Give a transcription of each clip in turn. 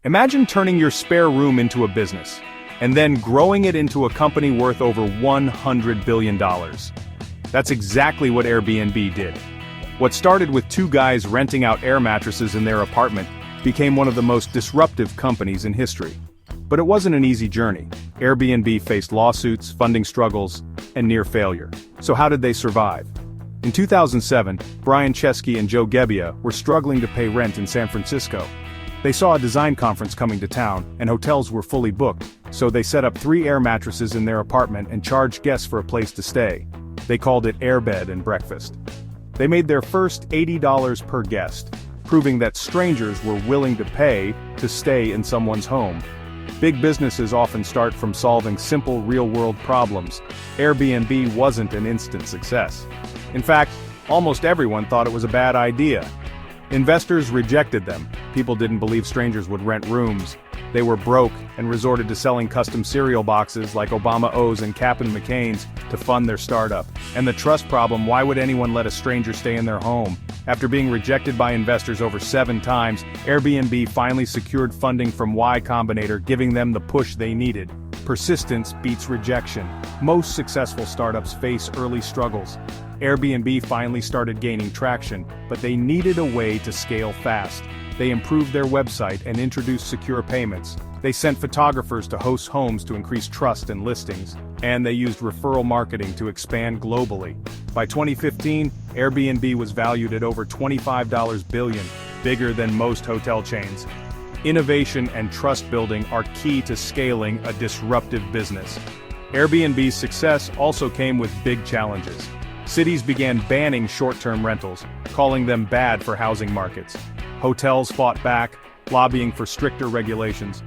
Imagine turning your spare room into a business, and then growing it into a company worth over $100 billion. That's exactly what Airbnb did. What started with two guys renting out air mattresses in their apartment became one of the most disruptive companies in history. But it wasn't an easy journey. Airbnb faced lawsuits, funding struggles, and near failure. So how did they survive? In 2007, Brian Chesky and Joe Gebbia were struggling to pay rent in San Francisco. They saw a design conference coming to town, and hotels were fully booked, so they set up 3 air mattresses in their apartment and charged guests for a place to stay. They called it Airbed and Breakfast. They made their first $80 per guest, proving that strangers were willing to pay to stay in someone's home. Big businesses often start from solving simple real-world problems. Airbnb wasn't an instant success. In fact, almost everyone thought it was a bad idea. Investors rejected them. People didn't believe strangers would rent rooms. They were broke and resorted to selling custom cereal boxes like Obama O's and Cap'n McCain's to fund their startup. And the trust problem: why would anyone let a stranger stay in their home? After being rejected by investors over 7 times, Airbnb finally secured funding from Y Combinator, giving them the push they needed. Persistence beats rejection. Most successful startups face early struggles. Airbnb finally started gaining traction, but they needed a way to scale fast. They improved their website and introduced secure payments. They sent photographers to host homes to increase trust and listings. And they used referral marketing to expand globally. By 2015, Airbnb was valued at over $25 billion, bigger than most hotel chains. Innovation and trust building are key to scaling a disruptive business. Airbnb's success also came with big challenges. Cities began banning short-term rentals, calling them bad for housing markets. Hotels fought back, lobbying for stricter regulations.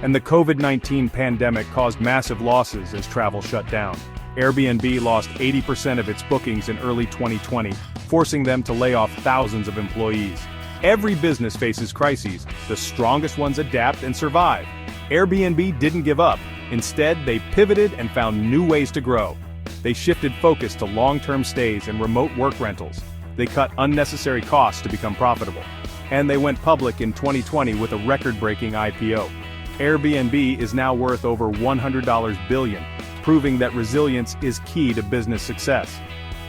And the COVID-19 pandemic caused massive losses as travel shut down. Airbnb lost 80% of its bookings in early 2020, forcing them to lay off thousands of employees. Every business faces crises. The strongest ones adapt and survive. Airbnb didn't give up. Instead, they pivoted and found new ways to grow. They shifted focus to long-term stays and remote work rentals. They cut unnecessary costs to become profitable. And they went public in 2020 with a record-breaking IPO. Airbnb is now worth over $100 billion, proving that resilience is key to business success.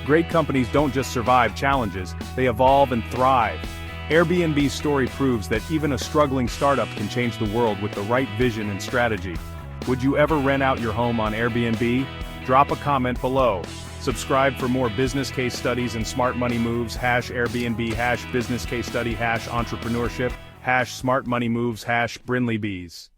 Great companies don't just survive challenges, they evolve and thrive. Airbnb's story proves that even a struggling startup can change the world with the right vision and strategy. Would you ever rent out your home on Airbnb? Drop a comment below. Subscribe for more business case studies and smart money moves. #Airbnb, #business case study, #entrepreneurship, #smart money moves, #Brinley bees.